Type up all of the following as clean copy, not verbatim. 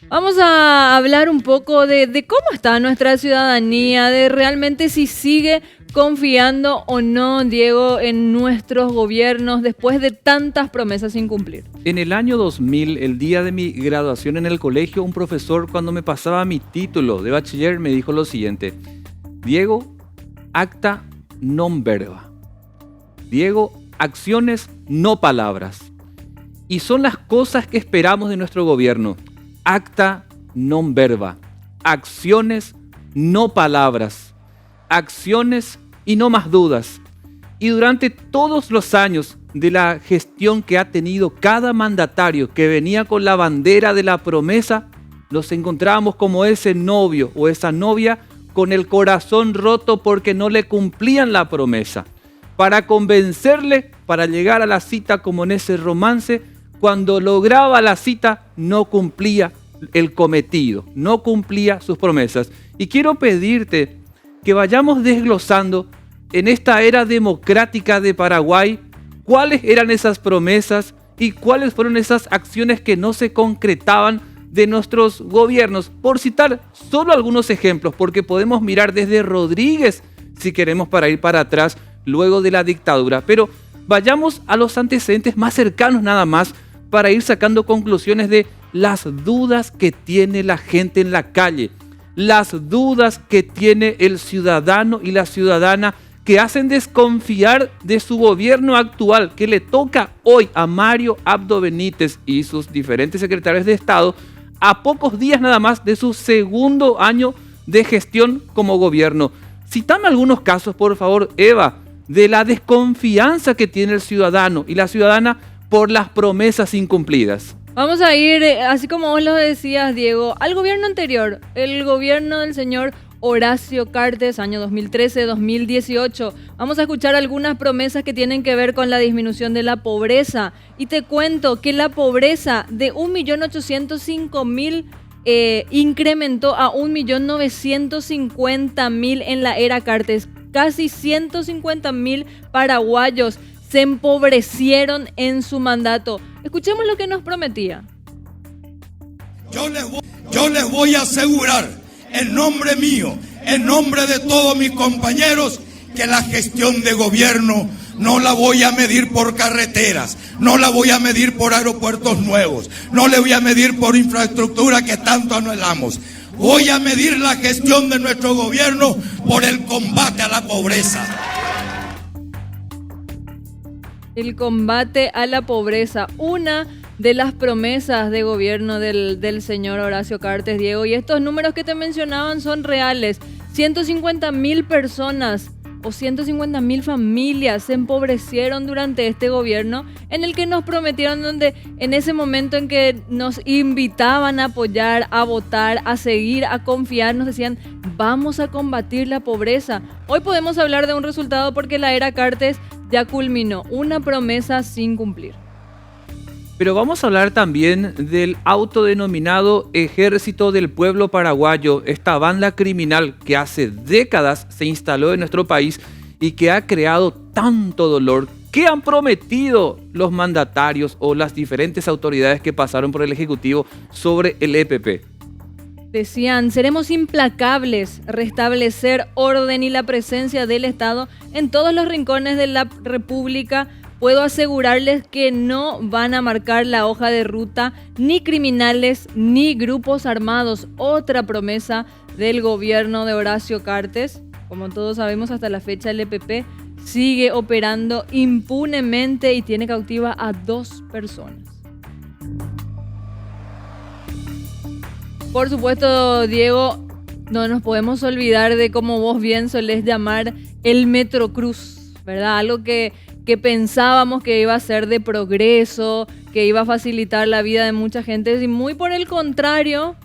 Vamos a hablar un poco de cómo está nuestra ciudadanía, de realmente si sigue confiando o no, Diego, en nuestros gobiernos después de tantas promesas sin cumplir. En el año 2000, el día de mi graduación en el colegio, un profesor cuando me pasaba mi título de bachiller me dijo lo siguiente: Diego, acta non verba. Diego, acciones, no palabras. Y son las cosas que esperamos de nuestro gobierno. Acta non verba. Acciones, no palabras. Acciones y no más dudas. Y durante todos los años de la gestión que ha tenido cada mandatario que venía con la bandera de la promesa, los encontrábamos como ese novio o esa novia con el corazón roto porque no le cumplían la promesa. Para convencerle, para llegar a la cita como en ese romance, cuando lograba la cita no cumplía el cometido, no cumplía sus promesas. Y quiero pedirte que vayamos desglosando en esta era democrática de Paraguay cuáles eran esas promesas y cuáles fueron esas acciones que no se concretaban de nuestros gobiernos. Por citar solo algunos ejemplos, porque podemos mirar desde Rodríguez si queremos para ir para atrás luego de la dictadura. Pero vayamos a los antecedentes más cercanos nada más para ir sacando conclusiones de las dudas que tiene la gente en la calle, las dudas que tiene el ciudadano y la ciudadana que hacen desconfiar de su gobierno actual, que le toca hoy a Mario Abdo Benítez y sus diferentes secretarios de Estado a pocos días nada más de su segundo año de gestión como gobierno. Cítame algunos casos, por favor, Eva, de la desconfianza que tiene el ciudadano y la ciudadana por las promesas incumplidas. Vamos a ir, así como vos lo decías, Diego, al gobierno anterior, el gobierno del señor Horacio Cartes, año 2013-2018. Vamos a escuchar algunas promesas que tienen que ver con la disminución de la pobreza. Y te cuento que la pobreza de 1.805.000 incrementó a 1.950.000 en la era Cartes. Casi 150.000 paraguayos se empobrecieron en su mandato. Escuchemos lo que nos prometía. Yo les voy a asegurar, en nombre mío, en nombre de todos mis compañeros, que la gestión de gobierno no la voy a medir por carreteras, no la voy a medir por aeropuertos nuevos, no le voy a medir por infraestructura que tanto anhelamos. Voy a medir la gestión de nuestro gobierno por el combate a la pobreza. El combate a la pobreza, una de las promesas de gobierno del señor Horacio Cartes, Diego. Y estos números que te mencionaban son reales. 150.000 personas o 150.000 familias se empobrecieron durante este gobierno en el que nos prometieron, donde en ese momento en que nos invitaban a apoyar, a votar, a seguir, a confiar, nos decían: vamos a combatir la pobreza. Hoy podemos hablar de un resultado porque la era Cartes ya culminó, una promesa sin cumplir. Pero vamos a hablar también del autodenominado Ejército del Pueblo Paraguayo, esta banda criminal que hace décadas se instaló en nuestro país y que ha creado tanto dolor. ¿Qué han prometido los mandatarios o las diferentes autoridades que pasaron por el Ejecutivo sobre el EPP? Decían: seremos implacables, restablecer orden y la presencia del Estado en todos los rincones de la República. Puedo asegurarles que no van a marcar la hoja de ruta ni criminales ni grupos armados. Otra promesa del gobierno de Horacio Cartes. Como todos sabemos, hasta la fecha el EPP sigue operando impunemente y tiene cautiva a 2 personas. Por supuesto, Diego, no nos podemos olvidar de, como vos bien solés llamar, el Metrocruz, ¿verdad? Algo que pensábamos que iba a ser de progreso, que iba a facilitar la vida de mucha gente, y muy por el contrario,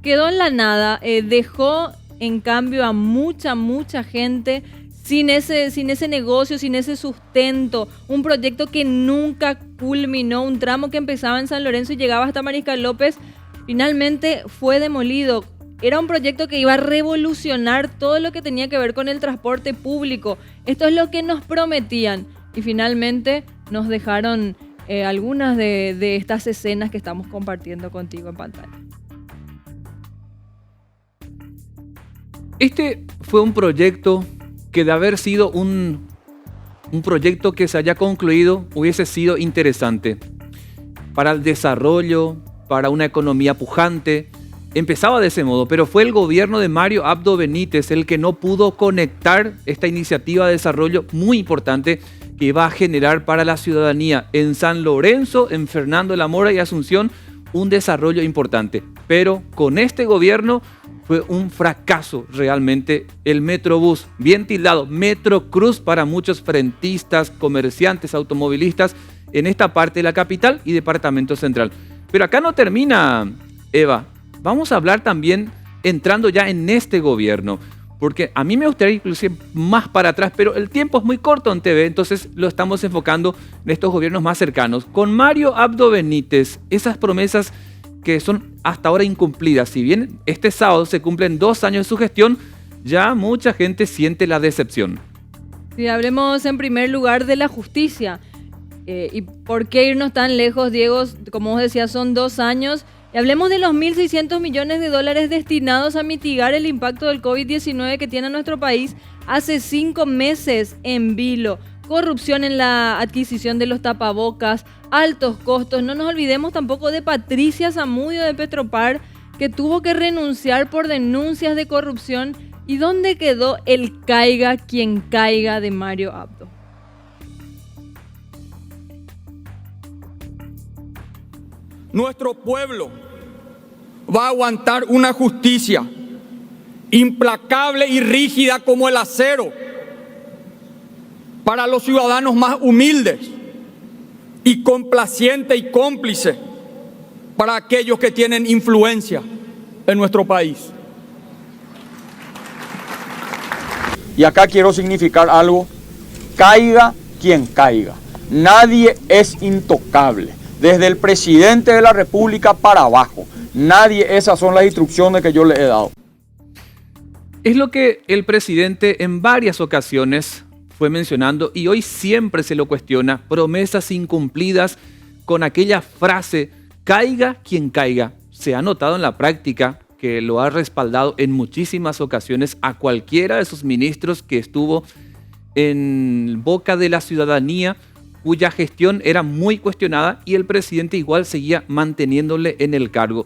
quedó en la nada. Dejó, en cambio, a mucha gente sin ese negocio, sin ese sustento. Un proyecto que nunca culminó, un tramo que empezaba en San Lorenzo y llegaba hasta Mariscal López, finalmente fue demolido. Era un proyecto que iba a revolucionar todo lo que tenía que ver con el transporte público. Esto es lo que nos prometían. Y finalmente nos dejaron algunas de estas escenas que estamos compartiendo contigo en pantalla. Este fue un proyecto que de haber sido un proyecto que se haya concluido hubiese sido interesante para el desarrollo, para una economía pujante. Empezaba de ese modo, pero fue el gobierno de Mario Abdo Benítez el que no pudo conectar esta iniciativa de desarrollo muy importante que iba a generar para la ciudadanía en San Lorenzo, en Fernando de la Mora y Asunción un desarrollo importante. Pero con este gobierno fue un fracaso realmente el Metrobús, bien tildado Metrocruz para muchos frentistas, comerciantes, automovilistas en esta parte de la capital y departamento central. Pero acá no termina, Eva. Vamos a hablar también entrando ya en este gobierno, porque a mí me gustaría inclusive más para atrás, pero el tiempo es muy corto en TV, entonces lo estamos enfocando en estos gobiernos más cercanos. Con Mario Abdo Benítez, esas promesas que son hasta ahora incumplidas, si bien este sábado se cumplen 2 años de su gestión, ya mucha gente siente la decepción. Sí, hablemos en primer lugar de la justicia. ¿Y por qué irnos tan lejos, Diego? Como vos decías, son 2 años. Y hablemos de los 1.600 millones de dólares destinados a mitigar el impacto del COVID-19 que tiene nuestro país hace 5 meses en vilo. Corrupción en la adquisición de los tapabocas, altos costos. No nos olvidemos tampoco de Patricia Zamudio de Petropar, que tuvo que renunciar por denuncias de corrupción. ¿Y dónde quedó el caiga quien caiga de Mario Abdo? Nuestro pueblo va a aguantar una justicia implacable y rígida como el acero para los ciudadanos más humildes y complaciente y cómplice para aquellos que tienen influencia en nuestro país. Y acá quiero significar algo: caiga quien caiga. Nadie es intocable. Desde el presidente de la República para abajo. Nadie, esas son las instrucciones que yo le he dado. Es lo que el presidente en varias ocasiones fue mencionando y hoy siempre se lo cuestiona. Promesas incumplidas con aquella frase, caiga quien caiga. Se ha notado en la práctica que lo ha respaldado en muchísimas ocasiones a cualquiera de sus ministros que estuvo en boca de la ciudadanía, cuya gestión era muy cuestionada y el presidente igual seguía manteniéndole en el cargo.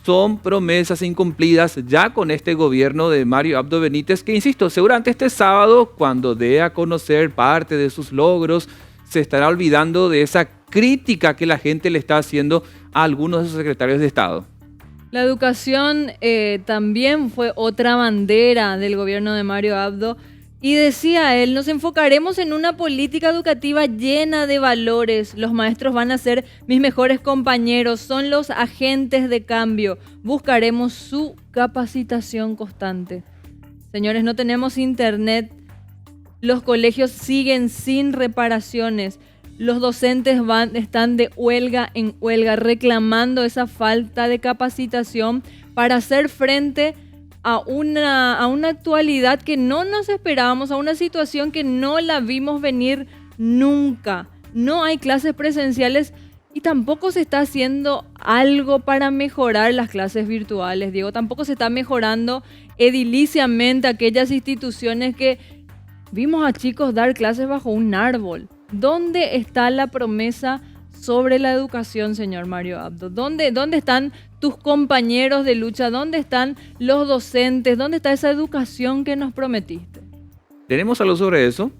Son promesas incumplidas ya con este gobierno de Mario Abdo Benítez, que insisto, seguramente este sábado, cuando dé a conocer parte de sus logros, se estará olvidando de esa crítica que la gente le está haciendo a algunos de sus secretarios de Estado. La educación también fue otra bandera del gobierno de Mario Abdo. Y decía él, nos enfocaremos en una política educativa llena de valores. Los maestros van a ser mis mejores compañeros, son los agentes de cambio. Buscaremos su capacitación constante. Señores, no tenemos internet. Los colegios siguen sin reparaciones. Los docentes están de huelga en huelga, reclamando esa falta de capacitación para hacer frente a una actualidad que no nos esperábamos, a una situación que no la vimos venir nunca. No hay clases presenciales y tampoco se está haciendo algo para mejorar las clases virtuales, Diego. Tampoco se está mejorando ediliciamente aquellas instituciones que vimos a chicos dar clases bajo un árbol. ¿Dónde está la promesa sobre la educación, señor Mario Abdo? ¿Dónde están tus compañeros de lucha? ¿Dónde están los docentes? ¿Dónde está esa educación que nos prometiste? ¿Tenemos algo sobre eso,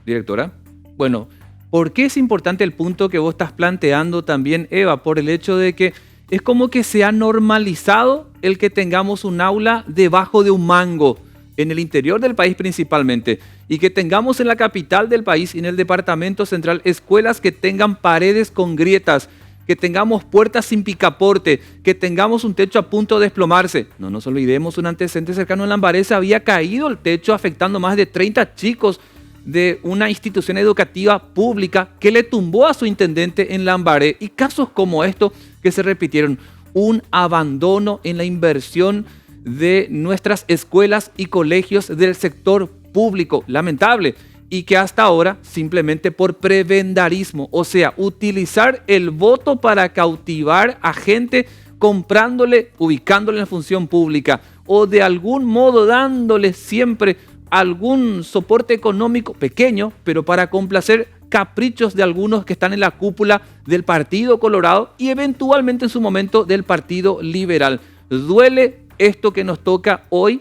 directora? Bueno, ¿por qué es importante el punto que vos estás planteando también, Eva? Por el hecho de que es como que se ha normalizado el que tengamos un aula debajo de un mango, en el interior del país principalmente, y que tengamos en la capital del país y en el departamento central escuelas que tengan paredes con grietas, que tengamos puertas sin picaporte, que tengamos un techo a punto de desplomarse. No nos olvidemos, un antecedente cercano en Lambaré se había caído el techo afectando más de 30 chicos de una institución educativa pública que le tumbó a su intendente en Lambaré, y casos como estos que se repitieron. Un abandono en la inversión de nuestras escuelas y colegios del sector público, lamentable, y que hasta ahora simplemente por prebendarismo, o sea, utilizar el voto para cautivar a gente comprándole, ubicándole en la función pública o de algún modo dándole siempre algún soporte económico pequeño, pero para complacer caprichos de algunos que están en la cúpula del Partido Colorado y eventualmente en su momento del Partido Liberal. Duele esto que nos toca hoy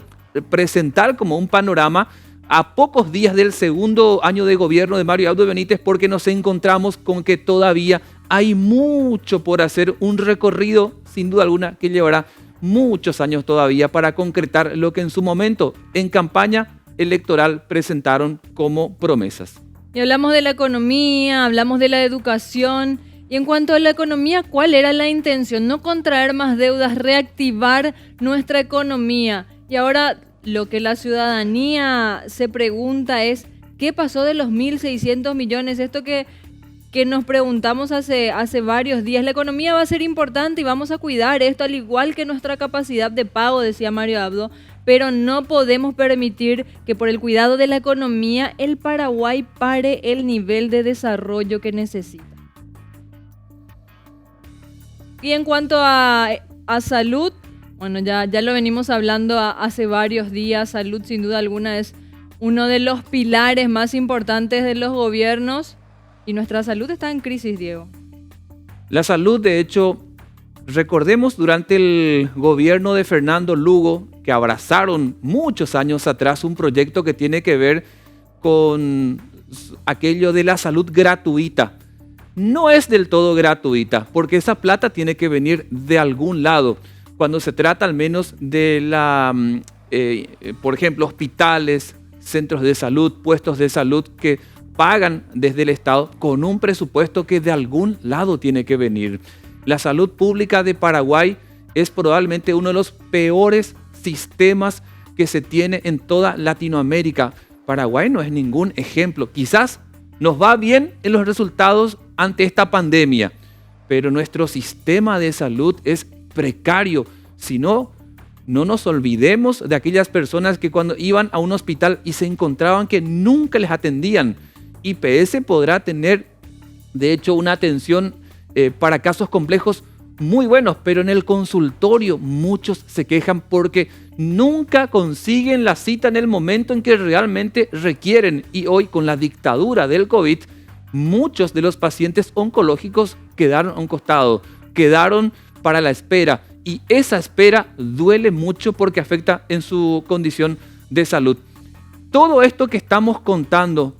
presentar como un panorama a pocos días del segundo año de gobierno de Mario Abdo Benítez, porque nos encontramos con que todavía hay mucho por hacer, un recorrido sin duda alguna que llevará muchos años todavía para concretar lo que en su momento en campaña electoral presentaron como promesas. Y hablamos de la economía, hablamos de la educación. Y en cuanto a la economía, ¿cuál era la intención? No contraer más deudas, reactivar nuestra economía. Y ahora lo que la ciudadanía se pregunta es, ¿qué pasó de los 1.600 millones? Esto que nos preguntamos hace varios días. La economía va a ser importante y vamos a cuidar esto, al igual que nuestra capacidad de pago, decía Mario Abdo, pero no podemos permitir que por el cuidado de la economía el Paraguay pare el nivel de desarrollo que necesita. Y en cuanto a salud, bueno, ya lo venimos hablando hace varios días. Salud, sin duda alguna, es uno de los pilares más importantes de los gobiernos y nuestra salud está en crisis, Diego. La salud, de hecho, recordemos durante el gobierno de Fernando Lugo, que abrazaron muchos años atrás un proyecto que tiene que ver con aquello de la salud gratuita. No es del todo gratuita, porque esa plata tiene que venir de algún lado. Cuando se trata al menos de por ejemplo, hospitales, centros de salud, puestos de salud que pagan desde el Estado con un presupuesto que de algún lado tiene que venir. La salud pública de Paraguay es probablemente uno de los peores sistemas que se tiene en toda Latinoamérica. Paraguay no es ningún ejemplo. Quizás nos va bien en los resultados ante esta pandemia, pero nuestro sistema de salud es precario. Si no, no nos olvidemos de aquellas personas que cuando iban a un hospital y se encontraban que nunca les atendían. IPS podrá tener, de hecho, una atención para casos complejos muy buenos, pero en el consultorio muchos se quejan porque nunca consiguen la cita en el momento en que realmente requieren. Y hoy, con la dictadura del COVID, muchos de los pacientes oncológicos quedaron a un costado, quedaron para la espera. Y esa espera duele mucho porque afecta en su condición de salud. Todo esto que estamos contando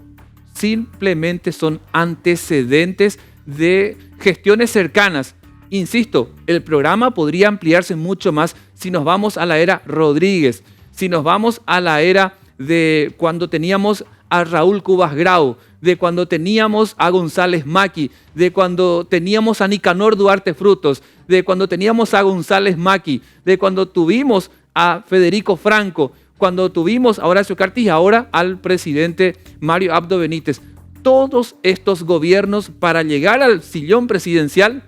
simplemente son antecedentes de gestiones cercanas. Insisto, el programa podría ampliarse mucho más si nos vamos a la era Rodríguez, si nos vamos a la era de cuando teníamos a Raúl Cubas Grau, de cuando teníamos a González Maqui, de cuando teníamos a Nicanor Duarte Frutos, de cuando teníamos a González Maqui, de cuando tuvimos a Federico Franco, cuando tuvimos a Horacio Cartes y ahora al presidente Mario Abdo Benítez. Todos estos gobiernos, para llegar al sillón presidencial,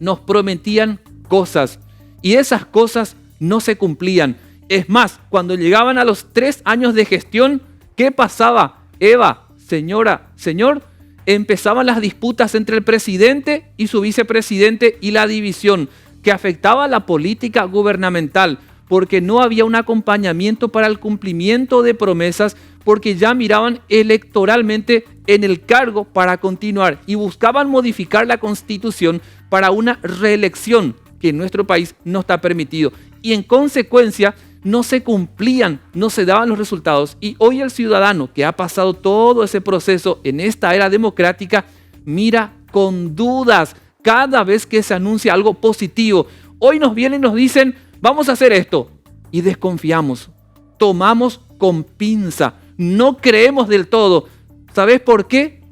nos prometían cosas y esas cosas no se cumplían. Es más, cuando llegaban a los 3 años de gestión, ¿qué pasaba? Eva, señora, señor, empezaban las disputas entre el presidente y su vicepresidente y la división que afectaba a la política gubernamental porque no había un acompañamiento para el cumplimiento de promesas, porque ya miraban electoralmente en el cargo para continuar y buscaban modificar la Constitución para una reelección que en nuestro país no está permitido. Y en consecuencia no se cumplían, no se daban los resultados. Y hoy el ciudadano que ha pasado todo ese proceso en esta era democrática mira con dudas cada vez que se anuncia algo positivo. Hoy nos vienen y nos dicen, vamos a hacer esto. Y desconfiamos, tomamos con pinza, no creemos del todo. ¿Sabes por qué?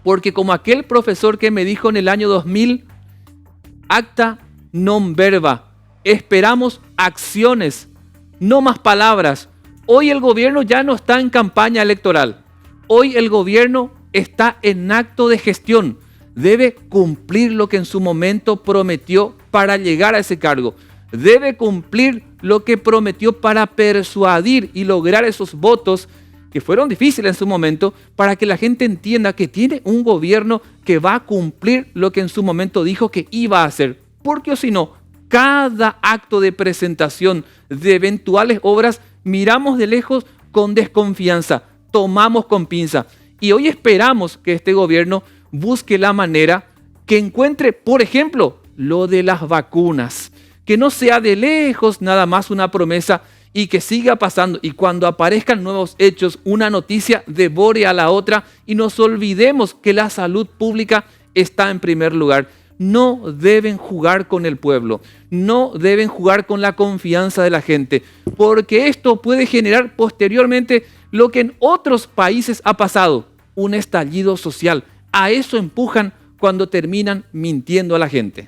Porque como aquel profesor que me dijo en el año 2000, acta non verba, esperamos acciones, no más palabras. Hoy el gobierno ya no está en campaña electoral. Hoy el gobierno está en acto de gestión. Debe cumplir lo que en su momento prometió para llegar a ese cargo. Debe cumplir lo que prometió para persuadir y lograr esos votos que fueron difíciles en su momento, para que la gente entienda que tiene un gobierno que va a cumplir lo que en su momento dijo que iba a hacer. Porque o si no, cada acto de presentación de eventuales obras, miramos de lejos con desconfianza, tomamos con pinza. Y hoy esperamos que este gobierno busque la manera que encuentre, por ejemplo, lo de las vacunas. Que no sea de lejos nada más una promesa y que siga pasando. Y cuando aparezcan nuevos hechos, una noticia devore a la otra y nos olvidemos que la salud pública está en primer lugar. No deben jugar con el pueblo, no deben jugar con la confianza de la gente, porque esto puede generar posteriormente lo que en otros países ha pasado, un estallido social. A eso empujan cuando terminan mintiendo a la gente.